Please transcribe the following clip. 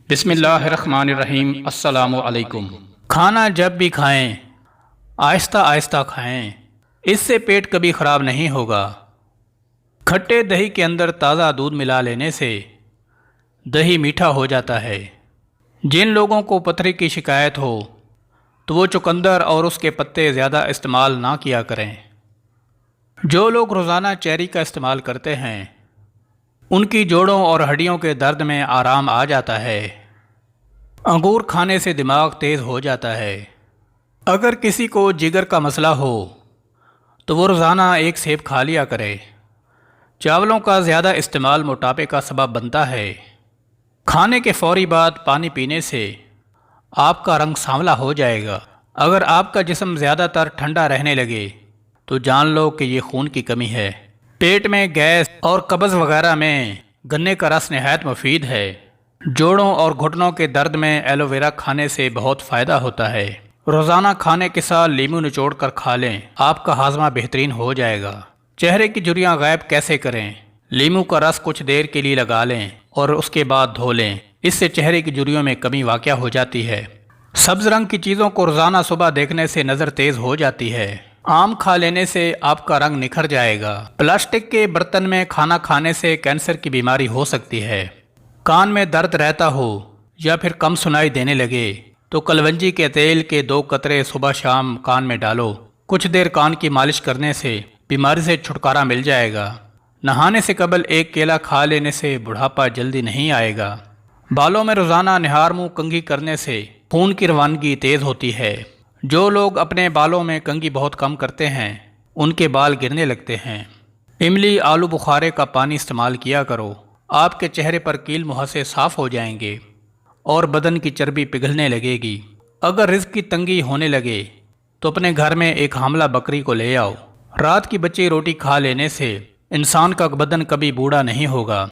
بسم اللہ الرحمن الرحیم۔ السلام علیکم۔ کھانا جب بھی کھائیں آہستہ آہستہ کھائیں، اس سے پیٹ کبھی خراب نہیں ہوگا۔ کھٹے دہی کے اندر تازہ دودھ ملا لینے سے دہی میٹھا ہو جاتا ہے۔ جن لوگوں کو پتھری کی شکایت ہو تو وہ چقندر اور اس کے پتے زیادہ استعمال نہ کیا کریں۔ جو لوگ روزانہ چیری کا استعمال کرتے ہیں ان کی جوڑوں اور ہڈیوں کے درد میں آرام آ جاتا ہے۔ انگور کھانے سے دماغ تیز ہو جاتا ہے۔ اگر کسی کو جگر کا مسئلہ ہو تو وہ روزانہ ایک سیب کھا لیا کرے۔ چاولوں کا زیادہ استعمال موٹاپے کا سبب بنتا ہے۔ کھانے کے فوری بعد پانی پینے سے آپ کا رنگ سانولا ہو جائے گا۔ اگر آپ کا جسم زیادہ تر ٹھنڈا رہنے لگے تو جان لو کہ یہ خون کی کمی ہے۔ پیٹ میں گیس اور قبض وغیرہ میں گنے کا رس نہایت مفید ہے۔ جوڑوں اور گھٹنوں کے درد میں ایلو ویرا کھانے سے بہت فائدہ ہوتا ہے۔ روزانہ کھانے کے ساتھ لیمو نچوڑ کر کھا لیں، آپ کا ہاضمہ بہترین ہو جائے گا۔ چہرے کی جھریاں غائب کیسے کریں؟ لیمو کا رس کچھ دیر کے لیے لگا لیں اور اس کے بعد دھو لیں، اس سے چہرے کی جھریوں میں کمی واقع ہو جاتی ہے۔ سبز رنگ کی چیزوں کو روزانہ صبح دیکھنے سے نظر تیز ہو جاتی ہے۔ آم کھا لینے سے آپ کا رنگ نکھر جائے گا۔ پلاسٹک کے برتن میں کھانا کھانے سے کینسر کی بیماری ہو سکتی ہے۔ کان میں درد رہتا ہو یا پھر کم سنائی دینے لگے تو کلونجی کے تیل کے 2 قطرے صبح شام کان میں ڈالو۔ کچھ دیر کان کی مالش کرنے سے بیماری سے چھٹکارا مل جائے گا۔ نہانے سے قبل ایک کیلا کھا لینے سے بڑھاپا جلدی نہیں آئے گا۔ بالوں میں روزانہ نہار منہ کنگھی کرنے سے خون کی روانگی تیز ہوتی ہے۔ جو لوگ اپنے بالوں میں کنگھی بہت کم کرتے ہیں ان کے بال گرنے لگتے ہیں۔ املی آلو بخارے کا پانی استعمال کیا کرو، آپ کے چہرے پر کیل مہاسے صاف ہو جائیں گے اور بدن کی چربی پگھلنے لگے گی۔ اگر رزق کی تنگی ہونے لگے تو اپنے گھر میں ایک حاملہ بکری کو لے آؤ۔ رات کی بچی روٹی کھا لینے سے انسان کا بدن کبھی بوڑھا نہیں ہوگا۔